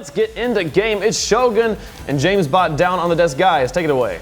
let's get into game. It's Shogun and James Bot down on the desk. Guys, take it away.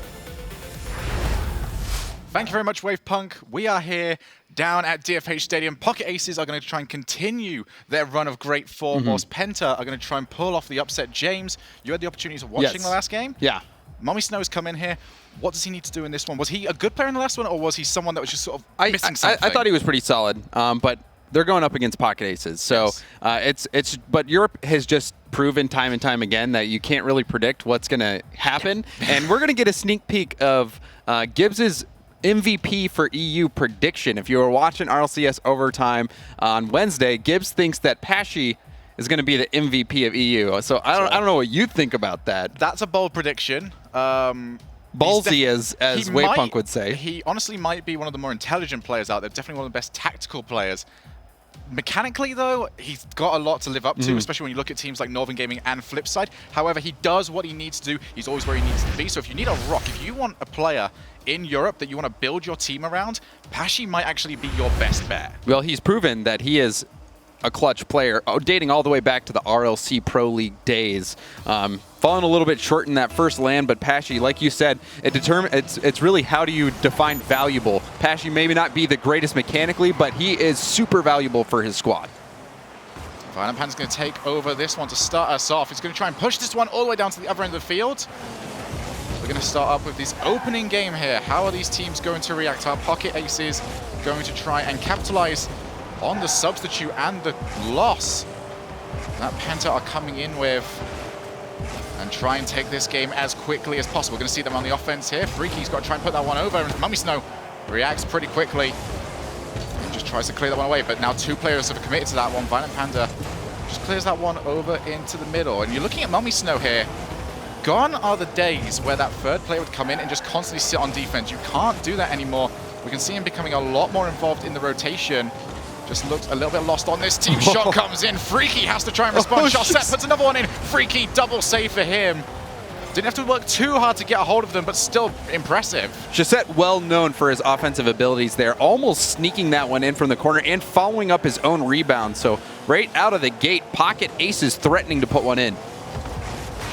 Thank you very much, Wavepunk. We are here down at DFH Stadium. Pocket Aces are going to try and continue their run of great form, whilst Penta are going to try and pull off the upset. James, you had the opportunity of watching the last game? Yeah. Mummy Snow's come in here. What does he need to do in this one? Was he a good player in the last one, or was he someone that was just sort of missing something? I thought he was pretty solid, but they're going up against Pocket Aces. So but Europe has just proven time and time again that you can't really predict what's going to happen. And we're going to get a sneak peek of Gibbs's MVP for EU prediction. If you were watching RLCS Overtime on Wednesday, Gibbs thinks that Pashi is going to be the MVP of EU. So I don't know what you think about that. That's a bold prediction. Ballsy, as Wavepunk would say. He honestly might be one of the more intelligent players out there. Definitely one of the best tactical players. Mechanically, though, he's got a lot to live up to, especially when you look at teams like Northern Gaming and Flipside. However, he does what he needs to do. He's always where he needs to be. So if you need a rock, if you want a player in Europe that you want to build your team around, Pashi might actually be your best bet. Well, he's proven that he is a clutch player, dating all the way back to the RLC Pro League days. Falling a little bit short in that first land, but Pashi, like you said, it's really how do you define valuable. Pashi maybe not be the greatest mechanically, but he is super valuable for his squad. Violent Panda's going to take over this one to start us off. He's going to try and push this one all the way down to the other end of the field. We're going to start up with this opening game here. How are these teams going to react? Our Pocket Aces going to try and capitalize on the substitute and the loss that Penta are coming in with, and try and take this game as quickly as possible. We're going to see them on the offense here. Freaky's got to try and put that one over, and Mummy Snow reacts pretty quickly and just tries to clear that one away. But now two players have committed to that one. Violent Panda just clears that one over into the middle. And you're looking at Mummy Snow here. Gone are the days where that third player would come in and just constantly sit on defense. You can't do that anymore. We can see him becoming a lot more involved in the rotation. Just looks a little bit lost on this team. Shot comes in. Freaky has to try and respond. Shot set, puts another one in. Freaky, double save for him. Didn't have to work too hard to get a hold of them, but still impressive. Chaussette, well known for his offensive abilities there, almost sneaking that one in from the corner and following up his own rebound. So right out of the gate, Pocket Aces threatening to put one in.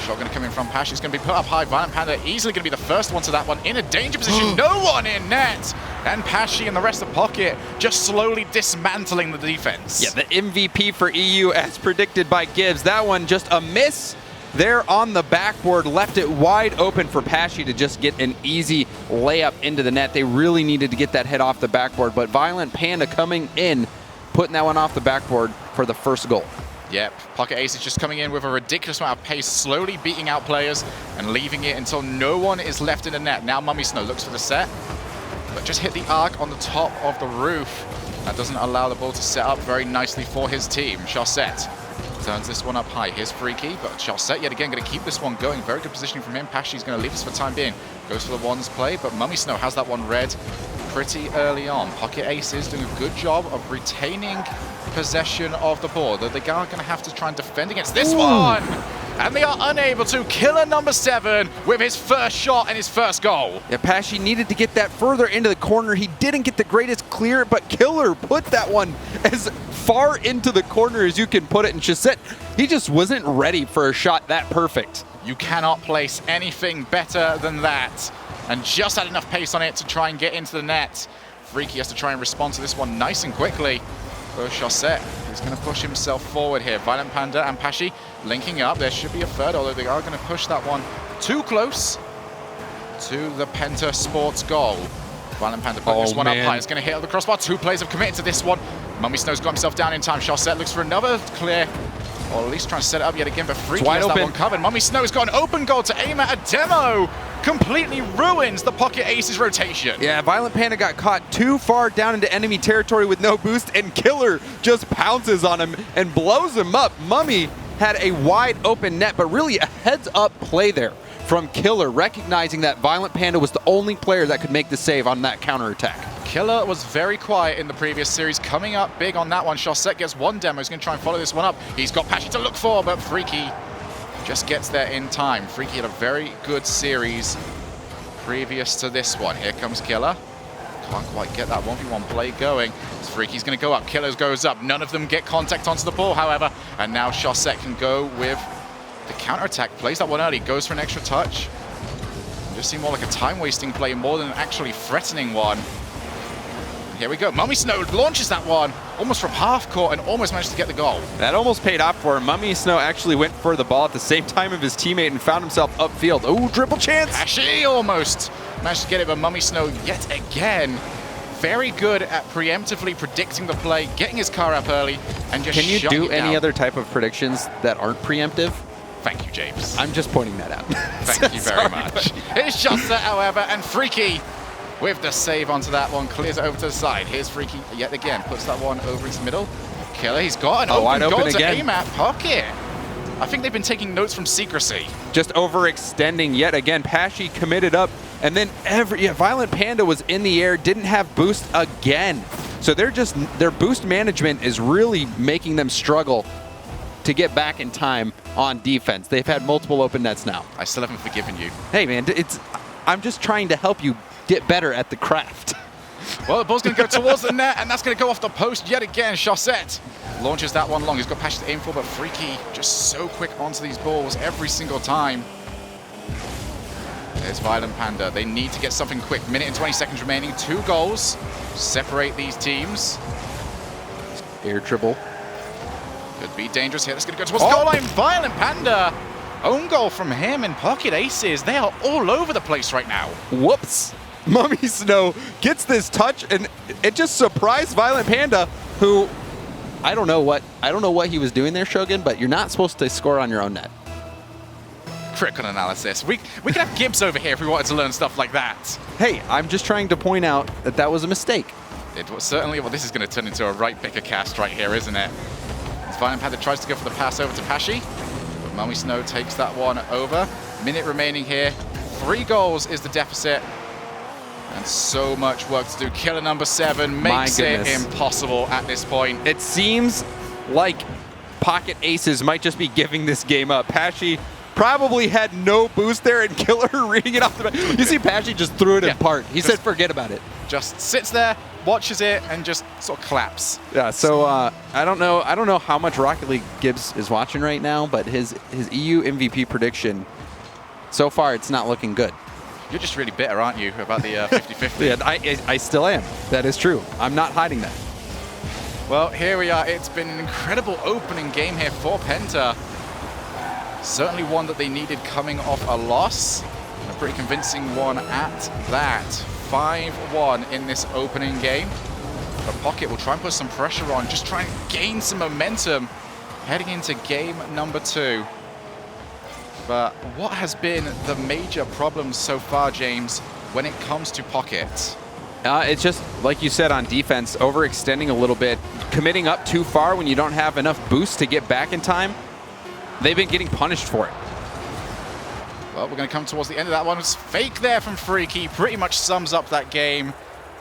Shot going to come in from Pash. It's going to be put up high. Violent Panda easily going to be the first one to that one. In a danger position. No one in net. And Pashi and the rest of Pocket just slowly dismantling the defense. Yeah, the MVP for EU as predicted by Gibbs. That one just a miss there on the backboard. Left it wide open for Pashi to just get an easy layup into the net. They really needed to get that head off the backboard. But Violent Panda coming in, putting that one off the backboard for the first goal. Yep, Pocket Ace is just coming in with a ridiculous amount of pace, slowly beating out players and leaving it until no one is left in the net. Now Mummy Snow looks for the set, but just hit the arc on the top of the roof. That doesn't allow the ball to set up very nicely for his team. Chaussette turns this one up high. Here's Freaky, but Chaussette yet again going to keep this one going. Very good positioning from him. Pashi's going to leave this for the time being. Goes for the ones play, but Mummy Snow has that one read pretty early on. Pocket Aces doing a good job of retaining possession of the ball. They are going to have to try and defend against this one. And they are unable to. Killer number 7 with his first shot and his first goal. Yeah, Pashi needed to get that further into the corner. He didn't get the greatest clear, but Killer put that one as far into the corner as you can put it. And Chaussette, he just wasn't ready for a shot that perfect. You cannot place anything better than that. And just had enough pace on it to try and get into the net. Freaky has to try and respond to this one nice and quickly. Chaussette is going to push himself forward here. Violent Panda and Pashi linking up. There should be a third, although they are going to push that one too close to the Penta Sports goal. Violent Panda putting this one up high. It's going to hit the crossbar. Two players have committed to this one. Mummy Snow's got himself down in time. Chaussette looks for another clear, or at least trying to set it up yet again, but Freaky has that one covered. Mummy Snow's got an open goal to aim at. A demo completely ruins the Pocket Aces rotation. Yeah, Violent Panda got caught too far down into enemy territory with no boost, and Killer just pounces on him and blows him up. Mummy had a wide open net, but really a heads-up play there from Killer, recognizing that Violent Panda was the only player that could make the save on that counterattack. Killer was very quiet in the previous series, coming up big on that one. Chaussette gets one demo. He's going to try and follow this one up. He's got Pashi to look for, but Freaky just gets there in time. Freaky had a very good series previous to this one. Here comes Killer. Can't quite get that 1v1 play going. Freaky's going to go up. Killer goes up. None of them get contact onto the ball, however. And now Chaussette can go with counterattack. Plays that one early, goes for an extra touch. Just seemed more like a time-wasting play more than an actually threatening one. Here we go. Mummy Snow launches that one almost from half court and almost managed to get the goal. That almost paid off for him. Mummy Snow actually went for the ball at the same time of his teammate and found himself upfield. Oh, dribble chance. Pashy almost managed to get it, but Mummy Snow yet again very good at preemptively predicting the play, getting his car up early, and just Can you shutting do it any down. other type of predictions that aren't preemptive? Thank you, James. I'm just pointing that out. Thank you very much. Here's Shuster, however, and Freaky with the save onto that one, clears it over to the side. Here's Freaky yet again, puts that one over into the middle. Killer, he's got an wide open open goal again. to aim at. Pocket. I think they've been taking notes from Secrecy. Just overextending yet again. Pashy committed up, and then Violent Panda was in the air, didn't have boost again. So their boost management is really making them struggle to get back in time on defense. They've had multiple open nets now. I still haven't forgiven you. Hey man, I'm just trying to help you get better at the craft. Well, the ball's going to go towards the net, and that's going to go off the post yet again. Chaussette launches that one long. He's got Pashy to aim for, but Freaky just so quick onto these balls every single time. There's Violent Panda. They need to get something quick. Minute and 20 seconds remaining. 2 goals separate these teams. Air dribble. Could be dangerous here. That's going to go towards the goal line. Violent Panda. Own goal from him and Pocket Aces. They are all over the place right now. Whoops. Mummy Snow gets this touch, and it just surprised Violent Panda, who I don't know what he was doing there, Shogun, but you're not supposed to score on your own net. Critical analysis. We could have Gibbs over here if we wanted to learn stuff like that. Hey, I'm just trying to point out that that was a mistake. It was certainly, well, this is going to turn into a right picker cast right here, isn't it? As Violent Panda tries to go for the pass over to Pashy, but Mummy Snow takes that one over. Minute remaining here. 3 goals is the deficit. And so much work to do. Killer number 7 makes it impossible at this point. It seems like Pocket Aces might just be giving this game up. Pashy probably had no boost there, and Killer reading it off the back. You see Pashy just threw it in part. He said forget about it. Just sits there, watches it, and just sort of claps. Yeah, so I don't know how much Rocket League Gibbs is watching right now, but his EU MVP prediction, so far it's not looking good. You're just really bitter, aren't you, about the 50-50? Yeah, I still am. That is true. I'm not hiding that. Well, here we are. It's been an incredible opening game here for Penta. Certainly one that they needed coming off a loss. A pretty convincing one at that. 5-1 in this opening game. But Pocket will try and put some pressure on, just try and gain some momentum heading into game number 2. But what has been the major problem so far, James, when it comes to Pocket? It's just, like you said, on defense, overextending a little bit, committing up too far when you don't have enough boost to get back in time. They've been getting punished for it. Well, we're going to come towards the end of that one. It's fake there from Freaky. Pretty much sums up that game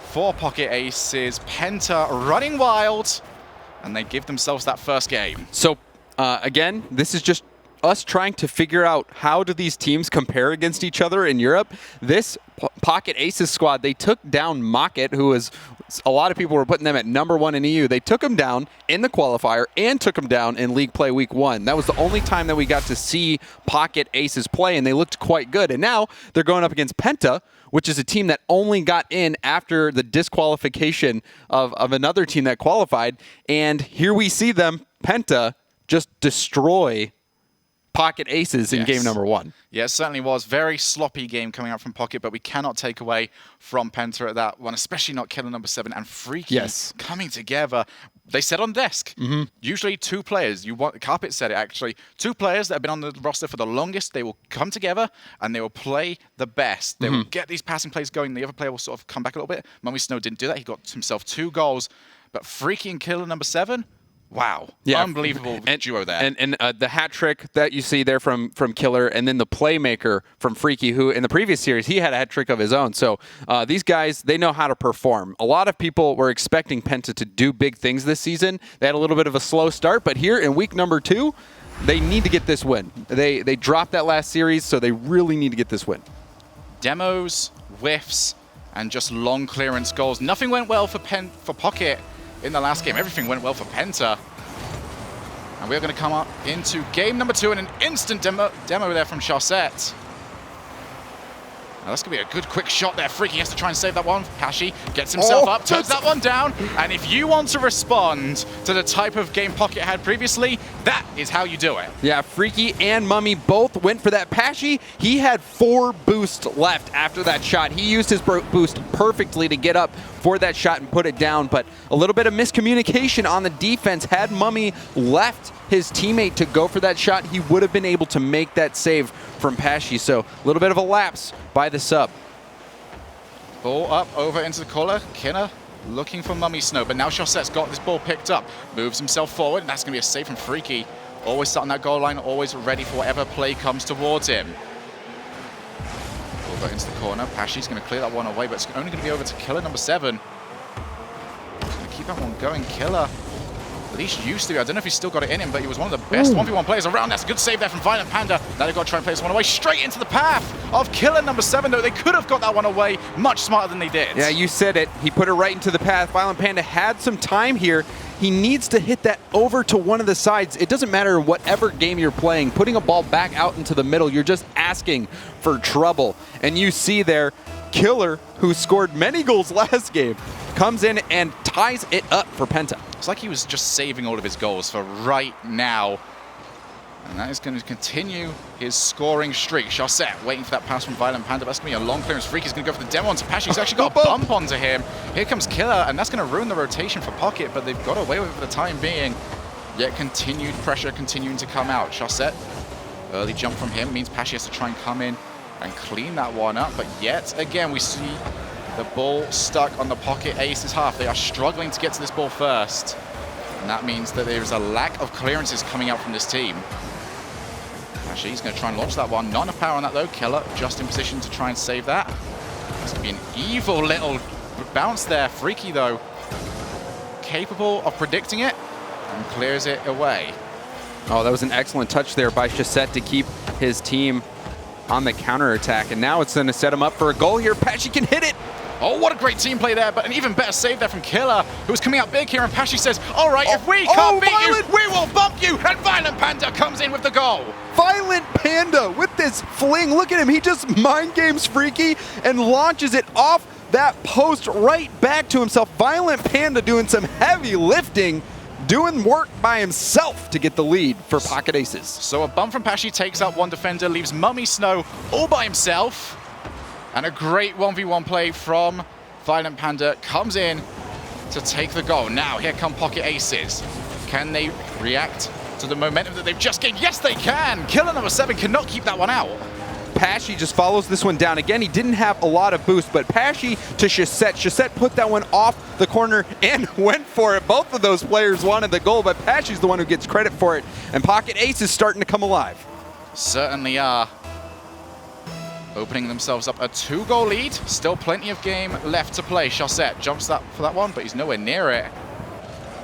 for Pocket Aces. Penta running wild, and they give themselves that first game. So, again, this is just us trying to figure out how do these teams compare against each other in Europe. This Pocket Aces squad, they took down Mocket, who was, a lot of people were putting them at #1 in EU. They took them down in the qualifier and took them down in League Play Week 1. That was the only time that we got to see Pocket Aces play, and they looked quite good. And now they're going up against Penta, which is a team that only got in after the disqualification of another team that qualified. And here we see them, Penta, just destroy Pocket Aces in game number 1. Yeah, it certainly was. Very sloppy game coming out from Pocket, but we cannot take away from Penta at that one, especially not Killer number 7 and Freaky coming together. They said on desk, usually 2 players. Carpet said it actually. 2 players that have been on the roster for the longest, they will come together and they will play the best. They will get these passing plays going. The other player will sort of come back a little bit. Mummy Snow didn't do that. He got himself 2 goals. But Freaky and Killer number 7, wow. Yeah. Unbelievable duo there. And the hat trick that you see there from Killer, and then the playmaker from Freaky, who in the previous series, he had a hat trick of his own. So these guys, they know how to perform. A lot of people were expecting Penta to do big things this season. They had a little bit of a slow start, but here in week number 2, they need to get this win. They dropped that last series, so they really need to get this win. Demos, whiffs, and just long clearance goals. Nothing went well for Pocket in the last game. Everything went well for Penta. And we're going to come up into game number 2 and an instant demo there from Chaussette. Now that's going to be a good quick shot there. Freaky has to try and save that one. Pashi gets himself up, turns that one down. And if you want to respond to the type of game Pocket had previously, that is how you do it. Yeah, Freaky and Mummy both went for that. Pashi, he had 4 boosts left after that shot. He used his boost perfectly to get up for that shot and put it down, but a little bit of miscommunication on the defense. Had Mummy left his teammate to go for that shot, he would have been able to make that save from Pashi. So a little bit of a lapse by the sub. Ball up over into the corner. Kinner looking for Mummy Snow, but now Chaussette's got this ball picked up. Moves himself forward, and that's going to be a save from Freaky. Always starting that goal line, always ready for whatever play comes towards him. Over into the corner. Pashi's going to clear that one away, but it's only going to be over to Killer number 7. He's going to keep that one going. Killer, at least used to. I don't know if he's still got it in him, but he was one of the best 1v1 players around. That's a good save there from Violent Panda. Now they've got to try and play this one away. Straight into the path of Killer number 7, though. They could have got that one away much smarter than they did. Yeah, you said it. He put it right into the path. Violent Panda had some time here. He needs to hit that over to one of the sides. It doesn't matter whatever game you're playing. Putting a ball back out into the middle, you're just asking for trouble. And you see there, Killer, who scored many goals last game, comes in and ties it up for Penta. It's like he was just saving all of his goals for right now. And that is going to continue his scoring streak. Chaussette waiting for that pass from Violent Panda. That's going to be a long clearance. Freaky's going to go for the demo onto Pashi. He's actually got a bump onto him. Here comes Killer, and that's going to ruin the rotation for Pocket, but they've got away with it for the time being. Yet continued pressure continuing to come out. Chaussette, early jump from him means Pashi has to try and come in and clean that one up. But yet again, we see the ball stuck on the Pocket Aces half. They are struggling to get to this ball first. And that means that there is a lack of clearances coming out from this team. He's going to try and launch that one. Not enough power on that, though. Killer just in position to try and save that. That's going to be an evil little bounce there. Freaky, though, capable of predicting it and clears it away. Oh, that was an excellent touch there by Chaussette to keep his team on the counterattack. And now it's going to set him up for a goal here. Pashi can hit it. Oh, what a great team play there, but an even better save there from Killer, who's coming out big here, and Pashi says, all right, if we can't beat you, we will bump you, and Violent Panda comes in with the goal. Violent Panda with this fling. Look at him. He just mind games Freaky and launches it off that post right back to himself. Violent Panda doing some heavy lifting, doing work by himself to get the lead for Pocket Aces. So a bump from Pashi takes out one defender, leaves Mummy Snow all by himself. And a great 1v1 play from Violent Panda comes in to take the goal. Now, here come Pocket Aces. Can they react to the momentum that they've just gained? Yes, they can! Killer number 7 cannot keep that one out. Pashi just follows this one down. Again, he didn't have a lot of boost, but Pashi to Chaussette. Chaussette put that one off the corner and went for it. Both of those players wanted the goal, but Pashi's the one who gets credit for it. And Pocket Ace is starting to come alive. Certainly are. Opening themselves up a 2-goal lead. Still plenty of game left to play. Chaussette jumps for that one, but he's nowhere near it.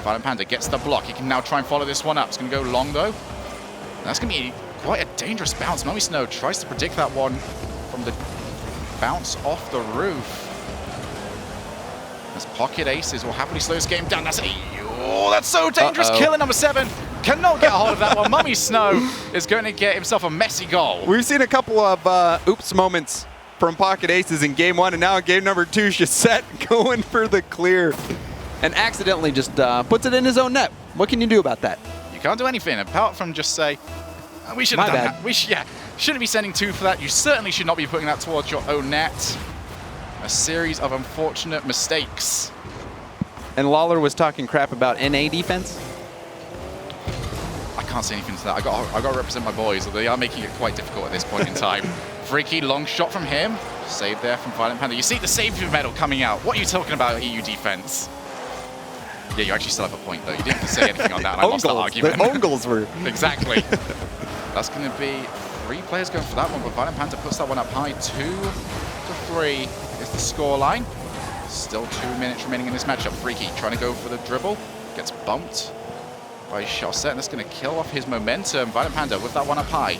Violent Panda gets the block. He can now try and follow this one up. It's going to go long, though. And that's going to be quite a dangerous bounce. Mummy Snow tries to predict that one from the bounce off the roof. As Pocket Aces will happily slow this game down. That's so dangerous. Killer number 7 cannot get a hold of that one. Mummy Snow is going to get himself a messy goal. We've seen a couple of oops moments from Pocket Aces in game 1, and now in game number 2, Chaussette going for the clear and accidentally just puts it in his own net. What can you do about that? You can't do anything apart from just say, we should have done that. We shouldn't be sending 2 for that. You certainly should not be putting that towards your own net. A series of unfortunate mistakes. And Lawler was talking crap about NA defense? I can't say anything to that. I got to represent my boys. They are making it quite difficult at this point in time. Freaky long shot from him. Save there from Violent Panda. You see the save medal coming out. What are you talking about, EU defense? Yeah, you actually still have a point, though. You didn't have to say anything on that, and I lost the argument. The own goals were. Exactly. That's going to be 3 players going for that one, but Violent Panda puts that one up high. 2-3 is the scoreline. Still 2 minutes remaining in this matchup. Freaky trying to go for the dribble. Gets bumped by Chaussette, and that's going to kill off his momentum. Violent Panda with that one up high.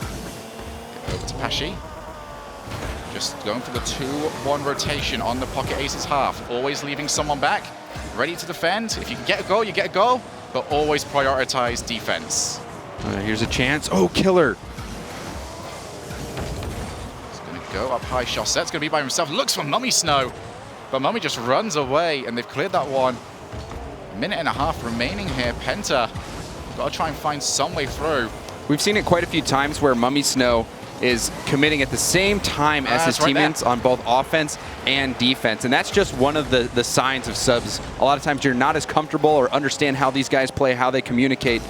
Over to Pashi. Just going for the 2-1 rotation on the Pocket Aces half. Always leaving someone back, ready to defend. If you can get a goal, you get a goal, but always prioritize defense. Here's a chance. Oh, killer. He's going to go up high. Chausette's going to be by himself. Looks for Mummy Snow. But Mummy just runs away, and they've cleared that one. Minute and a half remaining here. Penta, got to try and find some way through. We've seen it quite a few times where Mummy Snow is committing at the same time as his teammates on both offense and defense. And that's just one of the signs of subs. A lot of times you're not as comfortable or understand how these guys play, how they communicate.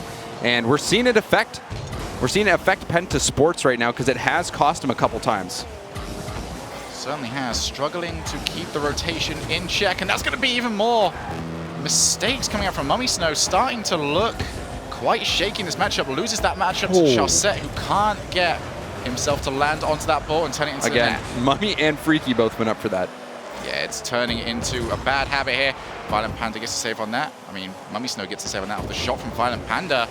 And we're seeing it affect Penta Sports right now because it has cost him a couple times. Certainly has. Struggling to keep the rotation in check, and that's going to be even more mistakes coming out from Mummy Snow. Starting to look quite shaky in this matchup. Loses that matchup to Chausette, who can't get himself to land onto that ball and turn it into the net. Mummy and Freaky both went up for that. Yeah, it's turning into a bad habit here. Violent Panda gets a save on that. I mean, Mummy Snow gets a save on that with the shot from Violent Panda.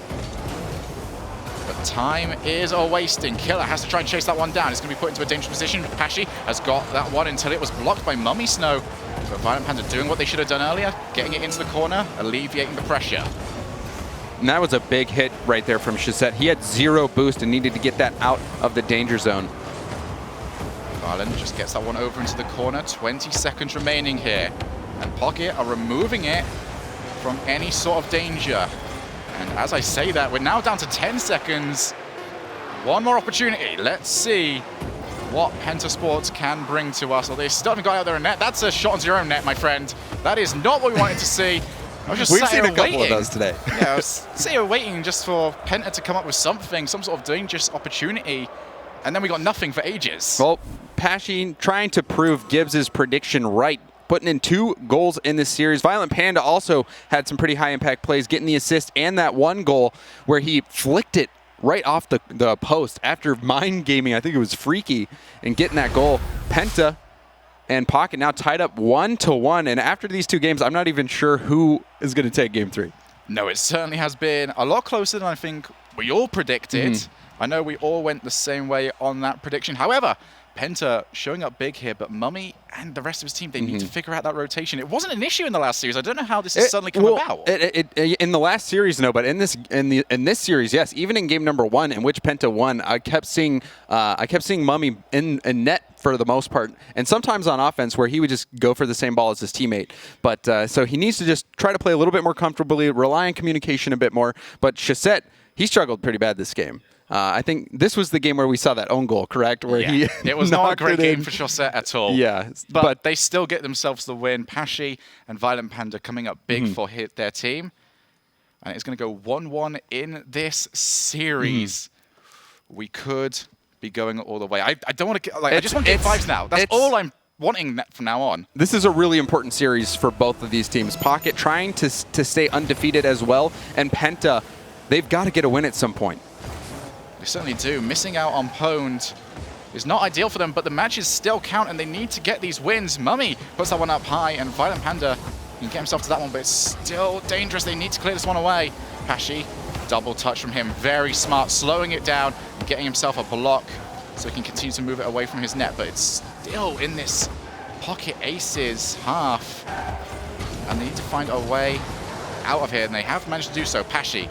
But time is wasting. Killer has to try and chase that one down. It's going to be put into a dangerous position. Pashi has got that one until it was blocked by Mummy Snow. But Violent Panda doing what they should have done earlier, getting it into the corner, alleviating the pressure. And that was a big hit right there from Chaussette. He had 0 boost and needed to get that out of the danger zone. Violent just gets that one over into the corner. 20 seconds remaining here. And Pocket are removing it from any sort of danger. And as I say that, we're now down to 10 seconds. One more opportunity. Let's see what Penta Sports can bring to us. Oh, they still haven't got out there in net. That's a shot onto your own net, my friend. That is not what we wanted to see. I was just We've seen a couple of those today. Yeah, I was sitting here waiting just for Penta to come up with something, some sort of dangerous opportunity. And then we got nothing for ages. Well, Pashi trying to prove Gibbs' prediction right, putting in 2 goals in this series. Violent Panda also had some pretty high impact plays, getting the assist and that 1 goal where he flicked it right off the post after mind gaming. I think it was Freaky, and getting that goal. Penta and Pocket now tied up 1-1, and after these 2 games, I'm not even sure who is going to take Game 3. No, it certainly has been a lot closer than I think we all predicted. I know we all went the same way on that prediction. However, Penta showing up big here, but Mummy and the rest of his team, they need to figure out that rotation. It wasn't an issue in the last series. I don't know how this has suddenly come about. In the last series, no, but in this series, yes. Even in game number 1, in which Penta won, I kept seeing Mummy in net for the most part, and sometimes on offense where he would just go for the same ball as his teammate. But so he needs to just try to play a little bit more comfortably, rely on communication a bit more. But Chaussette, he struggled pretty bad this game. I think this was the game where we saw that own goal, correct? Where he it was not a great game for Chaussette at all. Yeah, but they still get themselves the win. Pashi and Violent Panda coming up big for their team. And it's going to go 1-1 in this series. We could be going all the way. I don't want to I just want game 5s now. That's all I'm wanting from now on. This is a really important series for both of these teams. Pocket trying to stay undefeated as well, and Penta, they've got to get a win at some point. They certainly do. Missing out on Pwned is not ideal for them, but the matches still count, and they need to get these wins. Mummy puts that one up high, and Violent Panda can get himself to that one, but it's still dangerous. They need to clear this one away. Pashi, double touch from him. Very smart, slowing it down, getting himself a block so he can continue to move it away from his net, but it's still in this Pocket Aces half. And they need to find a way out of here, and they have managed to do so. Pashi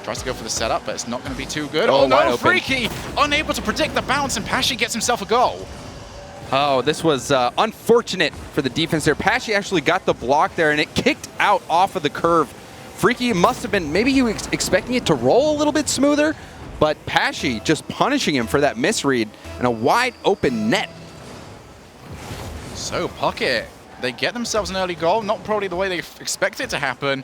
tries to go for the setup, but it's not going to be too good. Oh no, Freaky! Unable to predict the bounce, and Pashi gets himself a goal. Oh, this was unfortunate for the defense there. Pashi actually got the block there, and it kicked out off of the curve. Freaky must have been, maybe he was expecting it to roll a little bit smoother, but Pashi just punishing him for that misread and a wide open net. So Pocket, they get themselves an early goal, not probably the way they expect it to happen.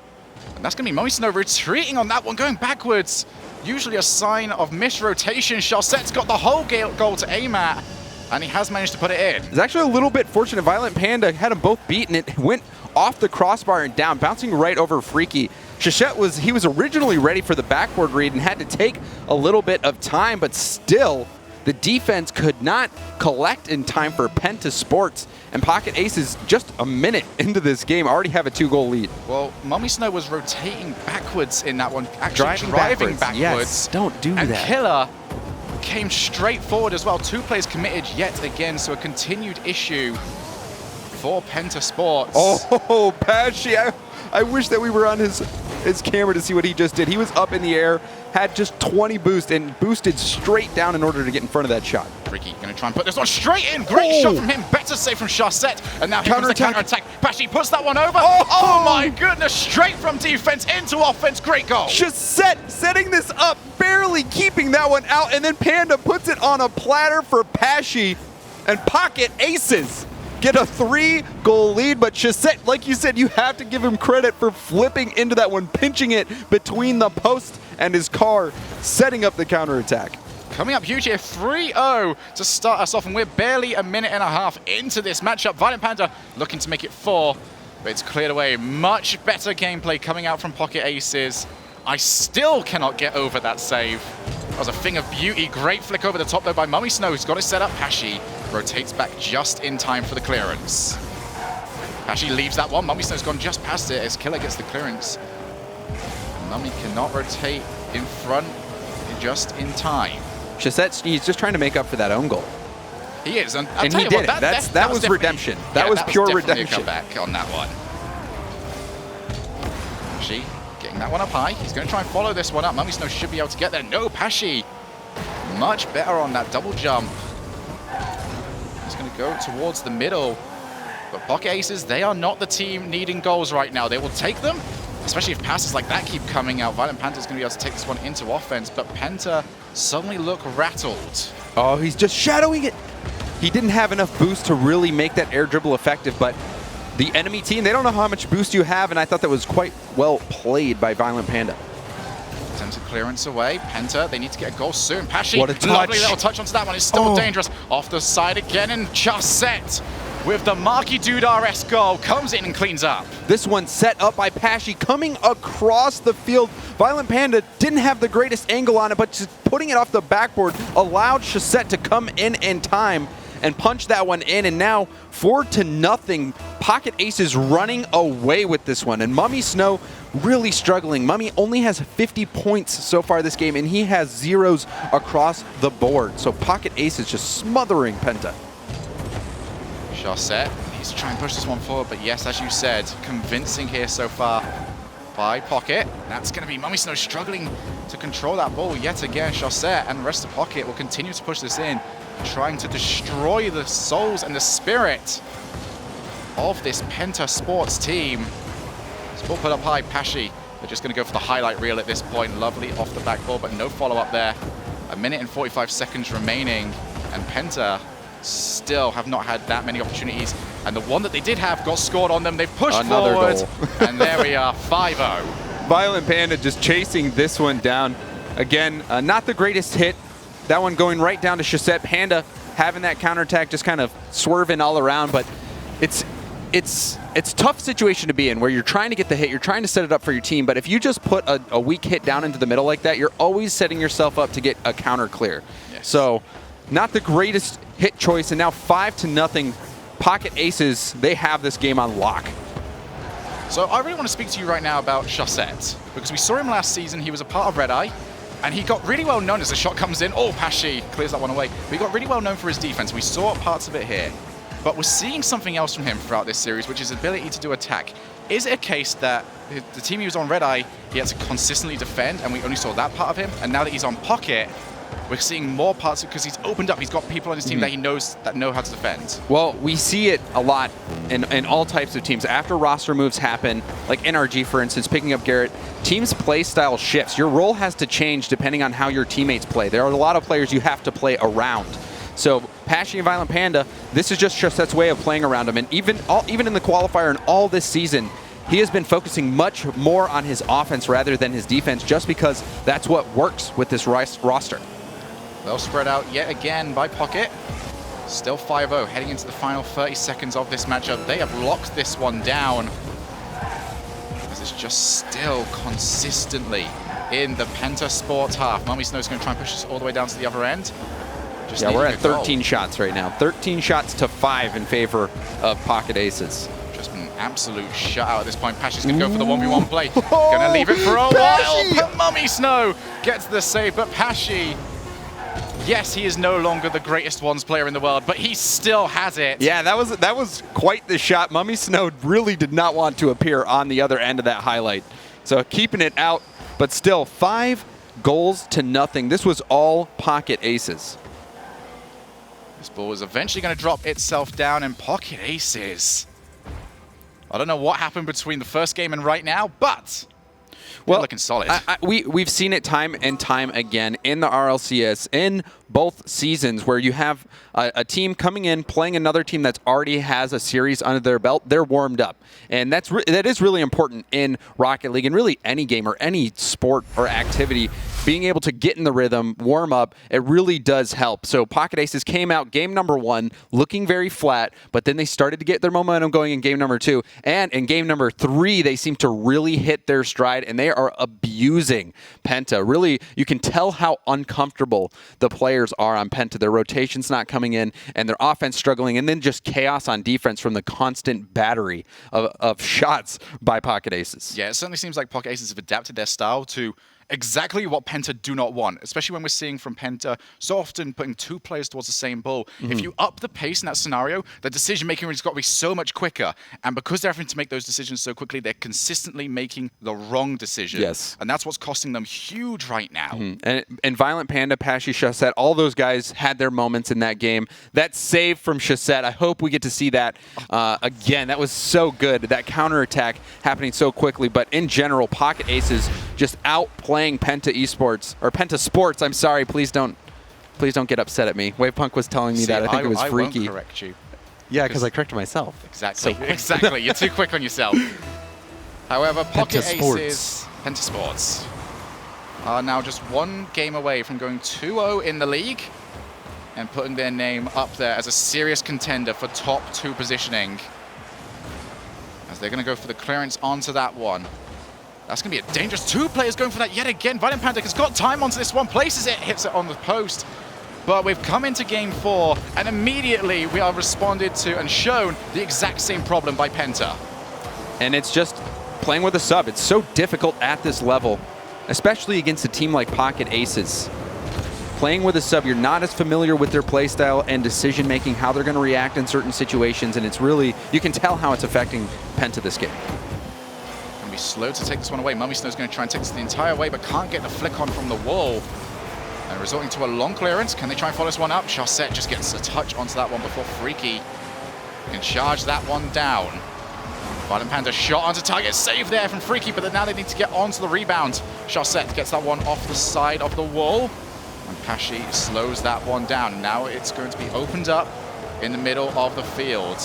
And that's going to be Mummy Snow retreating on that one, going backwards. Usually a sign of misrotation. Chaussette's got the whole goal to aim at, and he has managed to put it in. It's actually a little bit fortunate. Violent Panda had them both beat, and it went off the crossbar and down, bouncing right over Freaky. Chaussette was originally ready for the backboard read and had to take a little bit of time, but still, the defense could not collect in time for Penta Sports. And Pocket Aces, just a minute into this game, already have a 2-goal lead. Well, Mummy Snow was rotating backwards in that one, actually driving backwards. Yes, don't do that. And Killer came straight forward as well. 2 players committed yet again, so a continued issue for Penta Sports. Oh, Pashi, I wish that we were on his his camera to see what he just did. He was up in the air, had just 20 boost, and boosted straight down in order to get in front of that shot. Ricky going to try and put this one straight in. Great shot from him. Better save from Chaussette. And now here comes the counter-attack. Pashi puts that one over. Oh my goodness. Straight from defense into offense. Great goal. Chaussette setting this up, barely keeping that one out, and then Panda puts it on a platter for Pashi, and Pocket Aces get a 3-goal lead. But Chaussette, like you said, you have to give him credit for flipping into that one, pinching it between the post and his car, setting up the counterattack. Coming up huge here, 3-0 to start us off, and we're barely a minute and a half into this matchup. Violent Panda looking to make it 4, but it's cleared away. Much better gameplay coming out from Pocket Aces. I still cannot get over that save. That was a thing of beauty. Great flick over the top, though, by Mummy Snow, who's got it set up. Pashi rotates back just in time for the clearance. Pashi leaves that one. Mummy Snow's gone just past it as Killer gets the clearance. Mummy cannot rotate in front just in time. Chaussette, he's just trying to make up for that own goal. He is, and he did it. That was redemption. That was pure redemption. A comeback on that one. Pashi getting that one up high. He's going to try and follow this one up. Mummy Snow should be able to get there. No, Pashi much better on that double jump. He's going to go towards the middle. But Pocket Aces, they are not the team needing goals right now. They will take them, especially if passes like that keep coming out. Violent Panta's going to be able to take this one into offense, but Penta suddenly look rattled. Oh, he's just shadowing it. He didn't have enough boost to really make that air dribble effective, but the enemy team, they don't know how much boost you have, and I thought that was quite well played by Violent Panda. Attempted clearance away. Penta, they need to get a goal soon. Pashi, what a touch. Lovely little touch onto that one. It's still dangerous. Off the side again, and Chaussette with the Marky Dude RS goal comes in and cleans up. This one set up by Pashi coming across the field. Violent Panda didn't have the greatest angle on it, but just putting it off the backboard allowed Chaussette to come in time and punch that one in, and now 4-0. Pocket Aces running away with this one, and Mummy Snow really struggling. Mummy only has 50 points so far this game, and he has zeros across the board. So Pocket Aces just smothering Penta. Chaussette needs to try and push this one forward, but yes, as you said, convincing here so far by Pocket. That's going to be Mummy Snow struggling to control that ball yet again. Chaussette and the rest of Pocket will continue to push this in, trying to destroy the souls and the spirit of this Penta Sports team. This ball put up high. Pashi, they're just going to go for the highlight reel at this point. Lovely off the backboard, but no follow-up there. 1 minute and 45 seconds remaining, and Penta still have not had that many opportunities, and the one that they did have got scored on them. They've pushed forward, and there we are, 5-0. Violent Panda just chasing this one down. Again, not the greatest hit. That one going right down to Chaussette. Panda having that counterattack, just kind of swerving all around, but it's a tough situation to be in where you're trying to get the hit, you're trying to set it up for your team, but if you just put a weak hit down into the middle like that, you're always setting yourself up to get a counter clear. Yes. So not the greatest hit choice, and now 5-0. Pocket Aces, they have this game on lock. So I really want to speak to you right now about Chaussette, because we saw him last season. He was a part of Red Eye, and he got really well known as the shot comes in. Oh, Pashi clears that one away. But he got really well known for his defense. We saw parts of it here. But we're seeing something else from him throughout this series, which is his ability to do attack. Is it a case that the team he was on Red Eye, he had to consistently defend, and we only saw that part of him? And now that he's on Pocket, we're seeing more parts because he's opened up. He's got people on his team that he knows that know how to defend. Well, we see it a lot in all types of teams. After roster moves happen, like NRG, for instance, picking up Garrett, teams' play style shifts. Your role has to change depending on how your teammates play. There are a lot of players you have to play around. So Pashi and Violent Panda, this is just Chaussette's way of playing around him. And even in the qualifier and all this season, he has been focusing much more on his offense rather than his defense, just because that's what works with this roster. Well spread out yet again by Pocket. Still 5-0 heading into the final 30 seconds of this matchup. They have locked this one down, because it's just still consistently in the Penta Sports half. Mummy Snow's going to try and push us all the way down to the other end. Yeah, we're at 13 shots right now. 13 shots to 5 in favor of Pocket Aces. Just an absolute shutout at this point. Pashi's going to go for the 1v1 play. Going to leave it for a while. But Mummy Snow gets the save. But Pashi, yes, he is no longer the greatest ones player in the world, but he still has it. Yeah, that was quite the shot. Mummy Snow really did not want to appear on the other end of that highlight. So keeping it out, but still 5 goals to nothing. This was all Pocket Aces. This ball is eventually going to drop itself down, and Pocket Aces. I don't know what happened between the first game and right now, but they're looking solid. We've seen it time and time again in the RLCS in both seasons where you have a team coming in, playing another team that already has a series under their belt. They're warmed up. And that is really important in Rocket League and really any game or any sport or activity. Being able to get in the rhythm, warm up, it really does help. So Pocket Aces came out game number 1 looking very flat, but then they started to get their momentum going in game number 2. And in game number 3, they seem to really hit their stride, and they are abusing Penta. Really, you can tell how uncomfortable the players are on Penta. Their rotation's not coming in, and their offense struggling, and then just chaos on defense from the constant battery of shots by Pocket Aces. Yeah, it certainly seems like Pocket Aces have adapted their style to exactly what Penta do not want, especially when we're seeing from Penta so often putting 2 players towards the same ball. If you up the pace in that scenario, the decision-making has got to be so much quicker. And because they're having to make those decisions so quickly, they're consistently making the wrong decision. Yes. And that's what's costing them huge right now. And Violent Panda, Pashy, Chassette, all those guys had their moments in that game. That save from Chassette, I hope we get to see that again. That was so good. That counterattack happening so quickly. But in general, Pocket Aces just outplaying Penta eSports, or Penta Sports, I'm sorry, please don't get upset at me. Wavepunk was telling me that. I think it was freaky. I won't correct you. Yeah, because I corrected myself. Exactly. So exactly. You're too quick on yourself. However, Pocket Aces, Penta Sports, are now just 1 game away from going 2-0 in the league and putting their name up there as a serious contender for top 2 positioning. As they're going to go for the clearance onto that one. That's going to be a dangerous 2 players going for that yet again. Violent Panda has got time onto this one, places it, hits it on the post. But we've come into game 4, and immediately we are responded to and shown the exact same problem by Penta. And it's just playing with a sub. It's so difficult at this level, especially against a team like Pocket Aces. Playing with a sub, you're not as familiar with their playstyle and decision-making, how they're going to react in certain situations, and it's really, you can tell how it's affecting Penta this game. Slow to take this one away. Mummy Snow's going to try and take this the entire way, but can't get the flick on from the wall. And resorting to a long clearance. Can they try and follow this one up? Chassette just gets a touch onto that one before Freaky can charge that one down. Violent Panda shot onto target. Save there from Freaky, but now they need to get onto the rebound. Chassette gets that one off the side of the wall. And Pashy slows that one down. Now it's going to be opened up in the middle of the field.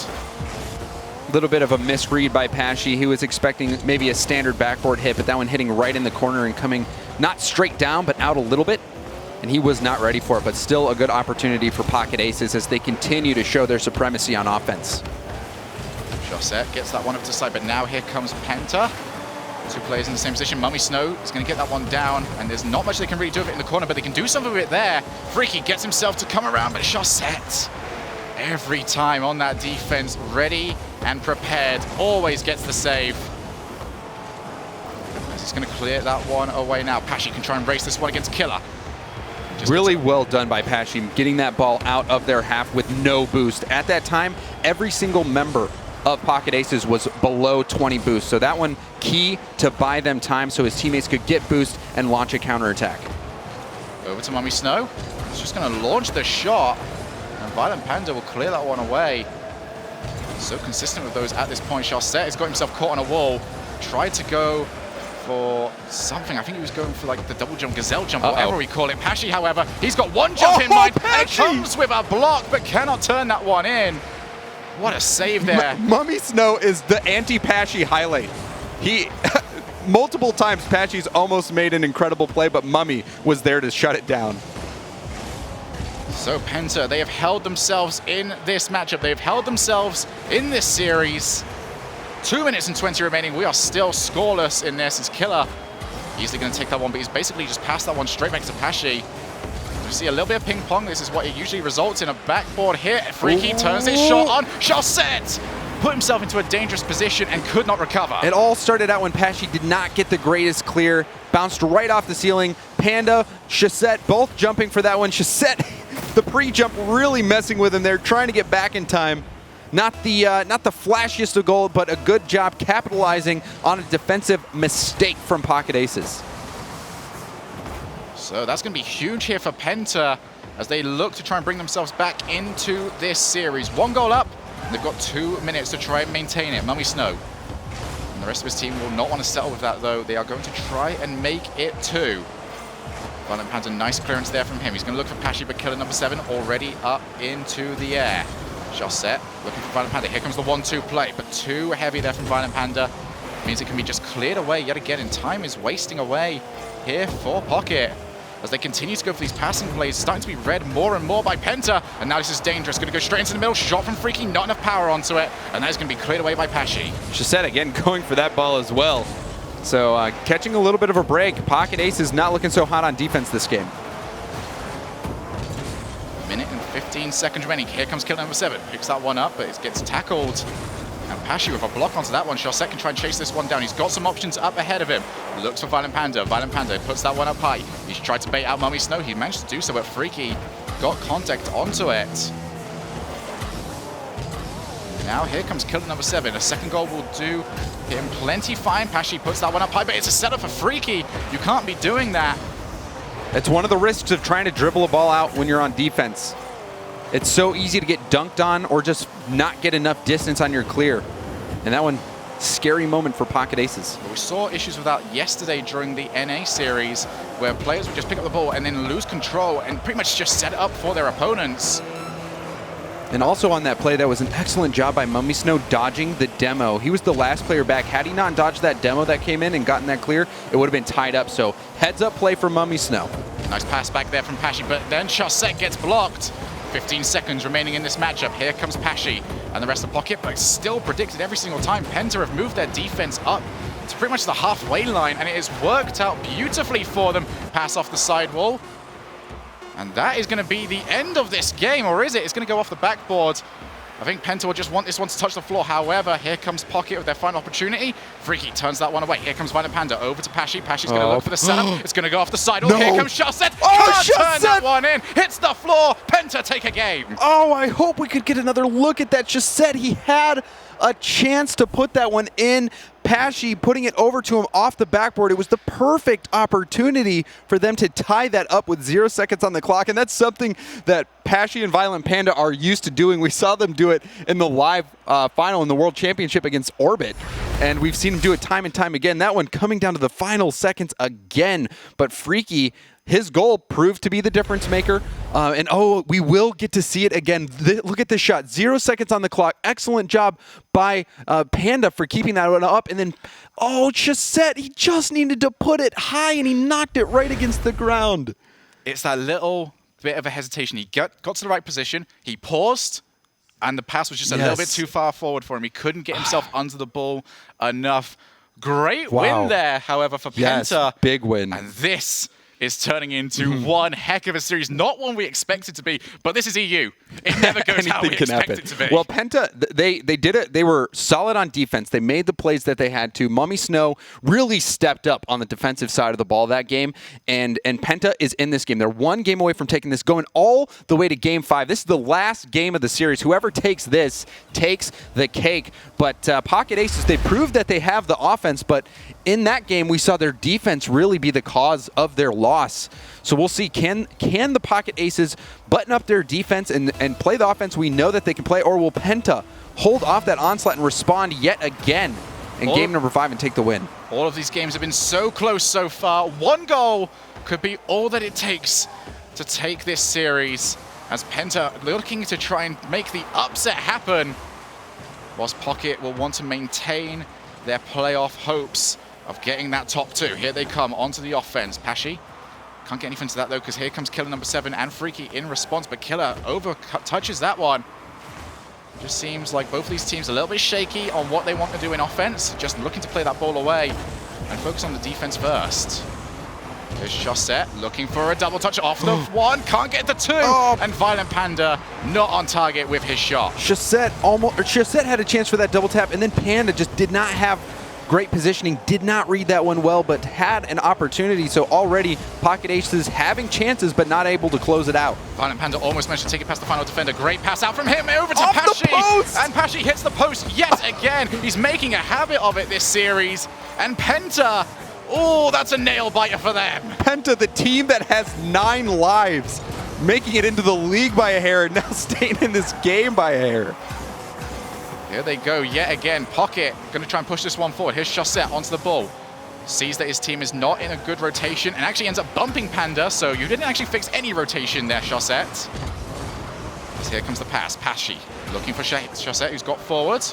Little bit of a misread by Pashy. He was expecting maybe a standard backboard hit, but that one hitting right in the corner and coming not straight down, but out a little bit. And he was not ready for it, but still a good opportunity for Pocket Aces as they continue to show their supremacy on offense. Chassette gets that one up to the side, but now here comes Penta. 2 players in the same position. Mummy Snow is going to get that one down, and there's not much they can really do with it in the corner, but they can do something with it there. Freaky gets himself to come around, but Chassette, every time on that defense, ready and prepared, always gets the save. He's going to clear that one away now. Pashy can try and race this one against Killer. Really well done by Pashy, getting that ball out of their half with no boost. At that time, every single member of Pocket Aces was below 20 boost, so that one key to buy them time so his teammates could get boost and launch a counterattack. Over to Mummy Snow. He's just going to launch the shot, and Violent Panda will clear that one away. So consistent with those at this point. Chassette has got himself caught on a wall. Tried to go for something. I think he was going for like the double jump, gazelle jump, whatever we call it. Pashy, however, he's got one jump in mind, and it comes with a block, but cannot turn that one in. What a save there. Mummy Snow is the anti-Pashy highlight. He, multiple times, Pashy's almost made an incredible play, but Mummy was there to shut it down. So Penta, they have held themselves in this matchup. They've held themselves in this series. 2 minutes and 20 remaining. We are still scoreless in this. It's Killer easily going to take that one, but he's basically just passed that one straight back to Pashy. We see a little bit of ping pong. This is what it usually results in, a backboard hit. Freaky turns his shot on. Chassette put himself into a dangerous position and could not recover. It all started out when Pashy did not get the greatest clear. Bounced right off the ceiling. Panda, Chassette both jumping for that one. Chassette, the pre-jump really messing with him there, trying to get back in time. not the flashiest of goal, but a good job capitalizing on a defensive mistake from Pocket Aces. So that's going to be huge here for Penta as they look to try and bring themselves back into this series. 1 goal up, and they've got 2 minutes to try and maintain it. Mummy Snow and the rest of his team will not want to settle with that, though. They are going to try and make it 2. Violent Panda, nice clearance there from him. He's going to look for Pashi, but killer number 7 already up into the air. Shot set, looking for Violent Panda. Here comes the 1-2 play, but too heavy there from Violent Panda. Means it can be just cleared away yet again, and time is wasting away here for Pocket. As they continue to go for these passing plays, starting to be read more and more by Penta. And now this is dangerous. Going to go straight into the middle. Shot from Freaky, not enough power onto it. And that is going to be cleared away by Pashi. Chaussette again going for that ball as well. So catching a little bit of a break. Pocket Ace is not looking so hot on defense this game. Minute and 15 seconds remaining. Here comes kill number 7. Picks that one up, but it gets tackled. And Pashi with a block onto that one. Chaussette can try and chase this one down. He's got some options up ahead of him. Looks for Violent Panda. Violent Panda puts that one up high. He's tried to bait out Mummy Snow. He managed to do so, but Freaky got contact onto it. Now here comes killer number 7. A second goal will do him plenty fine. Pashi puts that one up high, but it's a setup for Freaky. You can't be doing that. It's one of the risks of trying to dribble a ball out when you're on defense. It's so easy to get dunked on or just not get enough distance on your clear. And that one, scary moment for Pocket Aces. We saw issues with that yesterday during the NA series where players would just pick up the ball and then lose control and pretty much just set it up for their opponents. And also on that play, that was an excellent job by Mummy Snow dodging the demo. He was the last player back. Had he not dodged that demo that came in and gotten that clear, it would have been tied up. So heads up play for Mummy Snow. Nice pass back there from Pashi, but then Chaussette gets blocked. 15 seconds remaining in this matchup. Here comes Pashi and the rest of Pocket, but it's still predicted every single time. Penta have moved their defense up to pretty much the halfway line, and it has worked out beautifully for them. Pass off the sidewall. And that is going to be the end of this game, or is it? It's going to go off the backboard. I think Penta will just want this one to touch the floor. However, here comes Pocket with their final opportunity. Freaky turns that one away. Here comes Violent Panda over to Pashi. Pashi's going to look for the setup. It's going to go off the side. No. Here comes Chaussette. Oh, Can't turn that one in. Hits the floor. Penta take a game. Oh, I hope we could get another look at that. Chaussette, he had a chance to put that one in. Pashi putting it over to him off the backboard. It was the perfect opportunity for them to tie that up with 0 seconds on the clock, and that's something that Pashi and Violent Panda are used to doing. We saw them do it in the live final in the World Championship against Orbit, and we've seen them do it time and time again. That one coming down to the final seconds again, but Freaky, his goal proved to be the difference maker. And oh, we will get to see it again. Look at this shot. 0 seconds on the clock. Excellent job by Panda for keeping that one up. And then, oh, Chaussette, he just needed to put it high and he knocked it right against the ground. It's that little bit of a hesitation. He got to the right position. He paused. And the pass was just a little bit too far forward for him. He couldn't get himself under the ball enough. Great win there, however, for Penta. Yes, big win. And this is turning into one heck of a series. Not one we expect it to be, but this is EU. It never goes how we expect it to be. Well, Penta, they did it. They were solid on defense. They made the plays that they had to. Mummy Snow really stepped up on the defensive side of the ball that game, and Penta is in this game. They're one game away from taking this, going all the way to Game 5. This is the last game of the series. Whoever takes this takes the cake. But Pocket Aces, they proved that they have the offense, but in that game, we saw their defense really be the cause of their loss. So we'll see, can the Pocket Aces button up their defense and play the offense we know that they can play, or will Penta hold off that onslaught and respond yet again in game number 5 and take the win? All of these games have been so close so far. One goal could be all that it takes to take this series, as Penta looking to try and make the upset happen, whilst Pocket will want to maintain their playoff hopes of getting that top 2. Here they come onto the offense. Pashi can't get anything to that though, because here comes killer number 7 and Freaky in response, but killer touches that one. Just seems like both of these teams a little bit shaky on what they want to do in offense, just looking to play that ball away and focus on the defense first. There's Chaussette looking for a double touch off the one, can't get the 2, and Violent Panda not on target with his shot. Chaussette had a chance for that double tap, and then Panda just did not have great positioning, did not read that one well, but had an opportunity. So already Pocket Aces having chances, but not able to close it out. Violent Panda almost managed to take it past the final defender. Great pass out from him over to Off the Pashi. post! And Pashi hits the post yet again. He's making a habit of it this series. And Penta, oh, that's a nail biter for them. Penta, the team that has 9 lives, making it into the league by a hair, and now staying in this game by a hair. Here they go yet again. Pocket going to try and push this one forward. Here's Chaussette onto the ball. Sees that his team is not in a good rotation and actually ends up bumping Panda, so you didn't actually fix any rotation there, Chaussette. So here comes the pass. Pashi looking for Chaussette, who's got forward.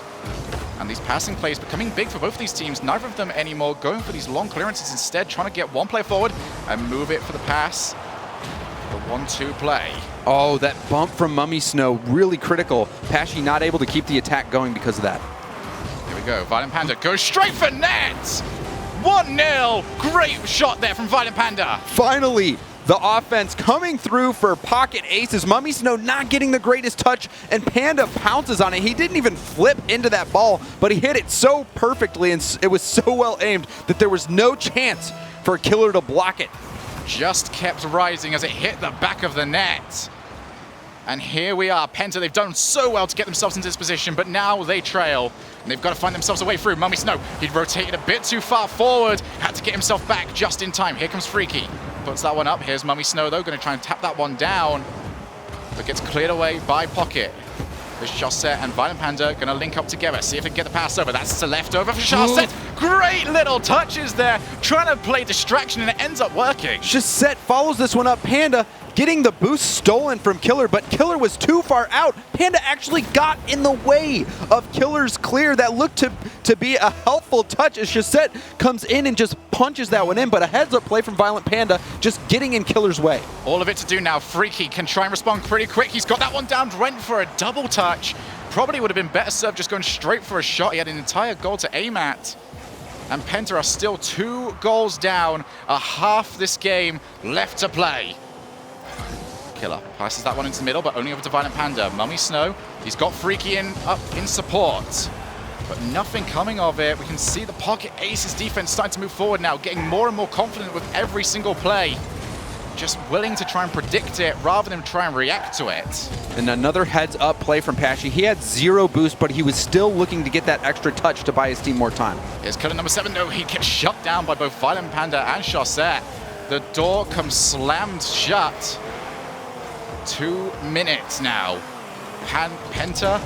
And these passing plays becoming big for both of these teams. Neither of them anymore going for these long clearances, instead trying to get one player forward and move it for the pass. The 1-2 play. Oh, that bump from Mummy Snow, really critical. Pashi not able to keep the attack going because of that. Here we go. Violent Panda goes straight for net. 1-0. Great shot there from Violent Panda. Finally, the offense coming through for Pocket Aces. Mummy Snow not getting the greatest touch, and Panda pounces on it. He didn't even flip into that ball, but he hit it so perfectly, and it was so well aimed that there was no chance for Killer to block it. Just kept rising as it hit the back of the net. And here we are. Penta, they've done so well to get themselves into this position, but now they trail. And they've got to find themselves a way through. Mummy Snow, he'd rotated a bit too far forward, had to get himself back just in time. Here comes Freaky. Puts that one up. Here's Mummy Snow, though, going to try and tap that one down, but gets cleared away by Pocket. There's Chaussette and Violent Panda going to link up together, see if they can get the pass over. That's the leftover for Chaussette. Great little touches there, trying to play distraction, and it ends up working. Chaussette follows this one up. Panda getting the boost stolen from Killer, but Killer was too far out. Panda actually got in the way of Killer's clear. That looked to be a helpful touch as Chaussette comes in and just punches that one in, but a heads-up play from Violent Panda just getting in Killer's way. All of it to do now. Freaky can try and respond pretty quick. He's got that one down, went for a double touch. Probably would have been better served just going straight for a shot. He had an entire goal to aim at. And Penta are still 2 goals down, a half this game left to play. Killer passes that one into the middle, but only over to Violent Panda. Mummy Snow, he's got Freaky up in support, but nothing coming of it. We can see the Pocket Aces defense starting to move forward now, getting more and more confident with every single play. Just willing to try and predict it rather than try and react to it. And another heads-up play from Pashi. He had 0 boost, but he was still looking to get that extra touch to buy his team more time. Here's Killer number 7. No, he gets shut down by both Violent Panda and Chaussette. The door comes slammed shut. 2 minutes now. Penta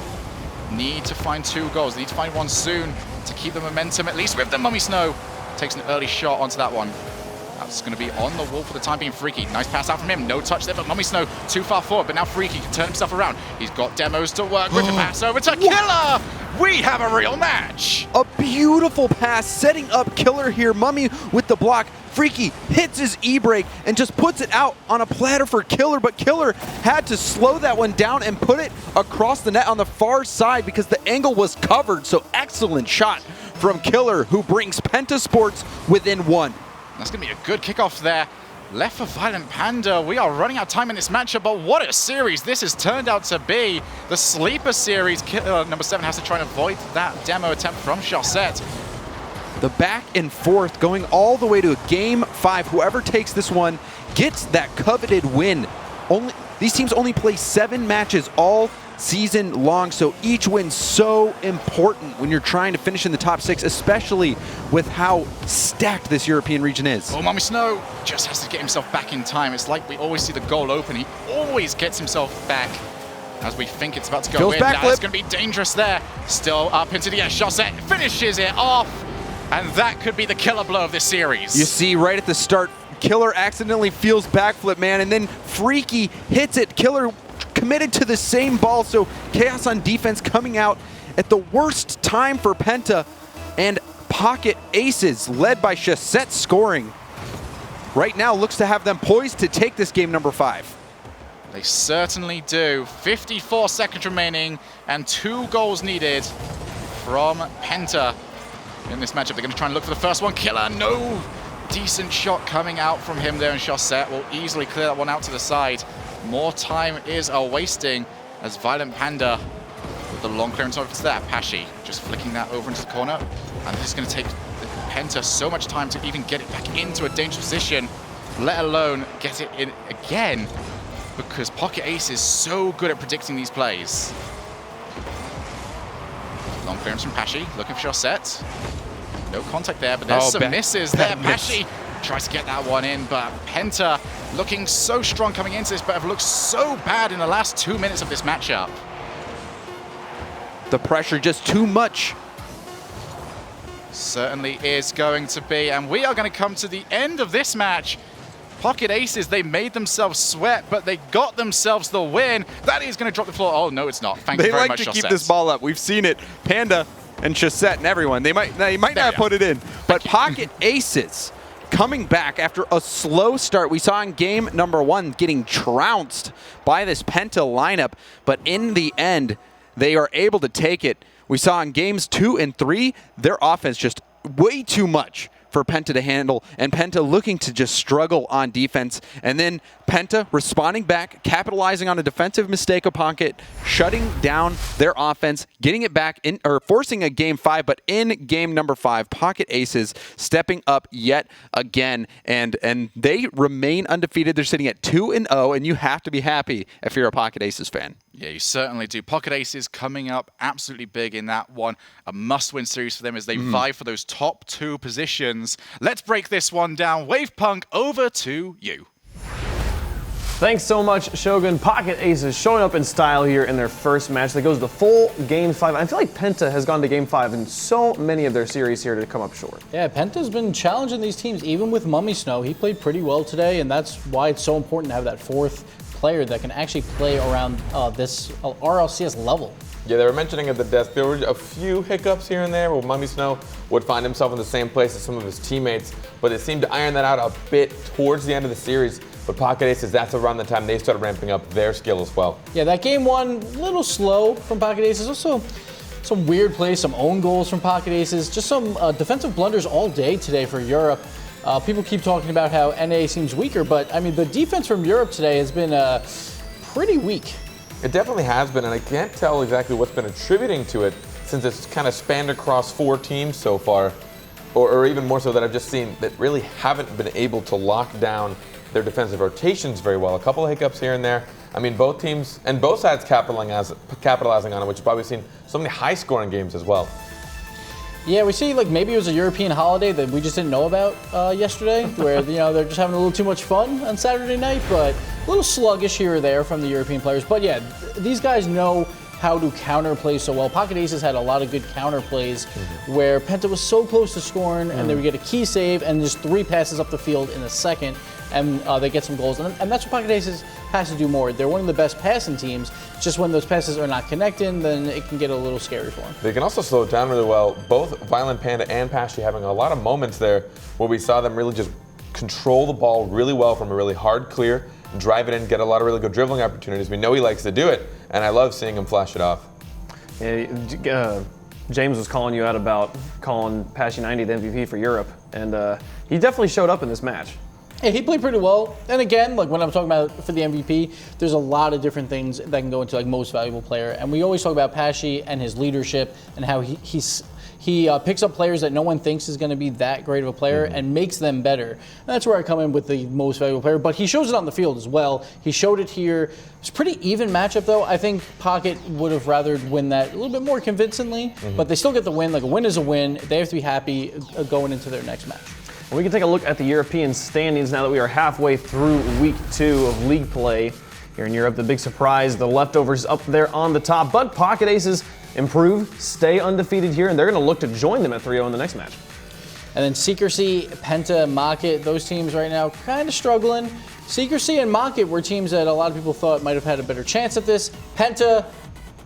need to find 2 goals. They need to find one soon to keep the momentum, at least with the Mummy Snow. Takes an early shot onto that one. That's going to be on the wall for the time being. Freaky, nice pass out from him. No touch there, but Mummy Snow too far forward. But now Freaky can turn himself around. He's got demos to work with. The pass over to Killer. We have a real match. A beautiful pass setting up Killer here. Mummy with the block. Freaky hits his e-brake and just puts it out on a platter for Killer, but Killer had to slow that one down and put it across the net on the far side because the angle was covered. So excellent shot from Killer, who brings Penta Sports within 1. That's going to be a good kickoff there. Left for Violent Panda. We are running out of time in this matchup, but what a series this has turned out to be. The sleeper series. Number 7 has to try and avoid that demo attempt from Chaussette. The back and forth going all the way to game 5. Whoever takes this one gets that coveted win. These teams only play 7 matches all season long, so each win's so important when you're trying to finish in the top 6, especially with how stacked this European region is. Oh, Mummy Snow just has to get himself back in time. It's like we always see the goal open. He always gets himself back as we think it's about to go in. Now it's going to be dangerous there. Still up into the air. Chaussette finishes it off, and that could be the killer blow of this series. You see right at the start, Killer accidentally feels backflip, man, and then Freaky hits it. Killer committed to the same ball, so chaos on defense coming out at the worst time for Penta, and Pocket Aces led by Chaussette scoring. Right now looks to have them poised to take this game number 5. They certainly do. 54 seconds remaining and 2 goals needed from Penta in this matchup. They're going to try and look for the first one. Killer, no decent shot coming out from him there, and Chaussette will easily clear that one out to the side. More time is wasting as Violent Panda The long clearance over to that. Pashi just flicking that over into the corner. And this is going to take Penta so much time to even get it back into a dangerous position, let alone get it in again, because Pocket Ace is so good at predicting these plays. Long clearance from Pashi, looking for your set. No contact there, but there's some misses there. Pashi tries to get that one in, but Penta looking so strong coming into this, but have looked so bad in the last 2 minutes of this matchup. The pressure just too much. Certainly is going to be, and we are going to come to the end of this match. Pocket Aces, they made themselves sweat, but they got themselves the win. That is going to drop the floor. Oh, no, it's not. Thank you very much, They like to keep this ball up. We've seen it. Panda and Chaussette and everyone, they might not put it in. But Pocket Aces coming back after a slow start. We saw in game number 1 getting trounced by this Penta lineup, but in the end, they are able to take it. We saw in games 2 and 3, their offense just way too much for Penta to handle, and Penta looking to just struggle on defense. And then Penta responding back, capitalizing on a defensive mistake of Pocket, shutting down their offense, getting it back in, or forcing a game 5. But in game number 5, Pocket Aces stepping up yet again, and they remain undefeated. They're sitting at 2-0, and you have to be happy if you're a Pocket Aces fan. Yeah, you certainly do. Pocket Aces coming up absolutely big in that one. A must-win series for them as they vie for those top 2 positions. Let's break this one down. Wavepunk, over to you. Thanks so much, Shogun. Pocket Aces showing up in style here in their first match that goes the full game 5. I feel like Penta has gone to game 5 in so many of their series here to come up short. Yeah, Penta's been challenging these teams, even with Mummy Snow. He played pretty well today, and that's why it's so important to have that 4th player that can actually play around this RLCS level. Yeah, they were mentioning at the desk there were a few hiccups here and there where Mummy Snow would find himself in the same place as some of his teammates, but they seemed to iron that out a bit towards the end of the series. But Pocket Aces, that's around the time they started ramping up their skill as well. Yeah, that game 1, a little slow from Pocket Aces. Also, some weird plays, some own goals from Pocket Aces. Just some defensive blunders all day today for Europe. People keep talking about how NA seems weaker, but I mean, the defense from Europe today has been pretty weak. It definitely has been, and I can't tell exactly what's been attributing to it since it's kind of spanned across 4 teams so far, or even more so that I've just seen that really haven't been able to lock down their defensive rotations very well. A couple of hiccups here and there. I mean, both teams and both sides capitalizing on it, which is why we've seen so many high-scoring games as well. Yeah, we see like maybe it was a European holiday that we just didn't know about yesterday, where they're just having a little too much fun on Saturday night, but a little sluggish here or there from the European players. But yeah, these guys know how to counter play so well. Pocket Aces had a lot of good counter plays where Penta was so close to scoring, and they would get a key save and just 3 passes up the field in a second, and they get some goals. And that's what Pocket Aces has to do more. They're one of the best passing teams. Just when those passes are not connecting, then it can get a little scary for them. They can also slow it down really well. Both Violent Panda and Pashi having a lot of moments there where we saw them really just control the ball really well from a really hard clear, drive it in, get a lot of really good dribbling opportunities. We know he likes to do it, and I love seeing him flash it off. Yeah, James was calling you out about calling Pashi 90 the MVP for Europe, and he definitely showed up in this match. Yeah, he played pretty well. And again, like when I'm talking about for the MVP, there's a lot of different things that can go into like most valuable player. And we always talk about Pashi and his leadership and how he picks up players that no one thinks is going to be that great of a player and makes them better. And that's where I come in with the most valuable player. But he shows it on the field as well. He showed it here. It's a pretty even matchup, though. I think Pocket would have rather win that a little bit more convincingly. But they still get the win. Like a win is a win. They have to be happy going into their next match. We can take a look at the European standings now that we are halfway through week 2 of league play here in Europe. The big surprise, the leftovers up there on the top, but Pocket Aces improve, stay undefeated here, and they're going to look to join them at 3-0 in the next match. And then Secrecy, Penta, Mocket, those teams right now kind of struggling. Secrecy and Mocket were teams that a lot of people thought might have had a better chance at this. Penta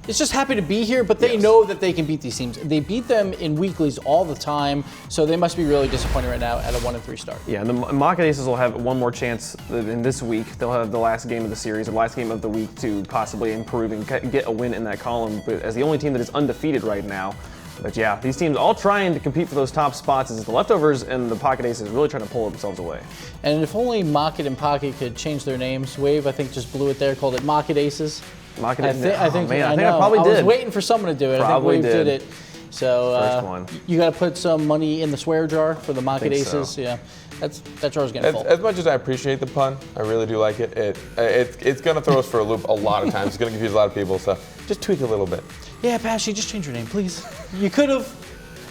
is just happy to be here, but they know that they can beat these teams. They beat them in weeklies all the time, so they must be really disappointed right now at a 1-3 start. Yeah, and the Pocket Aces will have one more chance in this week. They'll have the last game of the series, the last game of the week to possibly improve and get a win in that column, but as the only team that is undefeated right now. But yeah, these teams all trying to compete for those top spots as the leftovers and the Pocket Aces really trying to pull themselves away. And if only Mocket and Pocket could change their names. Wave, I think, just blew it there, called it Mocket Aces. Mock it. I think I know. probably did. I was waiting for someone to do it. Probably I think Wave did. did it. So First one. you got to put some money in the swear jar for the Mock It Think so. Aces. Yeah, that jar's getting full. As much as I appreciate the pun, I really do like it. It's going to throw us for a loop a lot of times. It's going to confuse a lot of people, so just tweak a little bit. Yeah, Pashy, just change your name, please. You could have.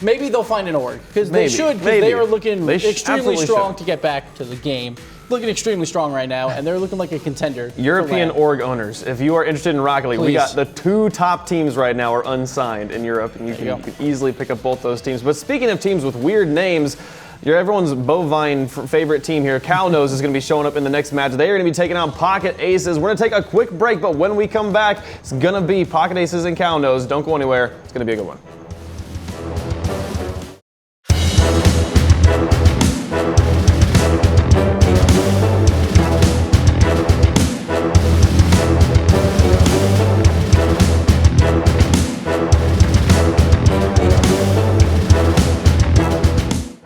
Maybe they'll find an org because they Maybe, should. Because maybe. they are looking They extremely absolutely strong should. to get back to the game. Looking extremely strong right now, and they're looking like a contender. for European LAN. org owners, if you are interested in Rocket League, we Please. got the 2 top teams right now are unsigned in Europe, and you There you can easily pick up both those teams. But speaking of teams with weird names, everyone's bovine favorite team here, Cownose, is going to be showing up in the next match. They are going to be taking on Pocket Aces. We're going to take a quick break, but when we come back, it's going to be Pocket Aces and Cownose. Don't go anywhere. It's going to be a good one.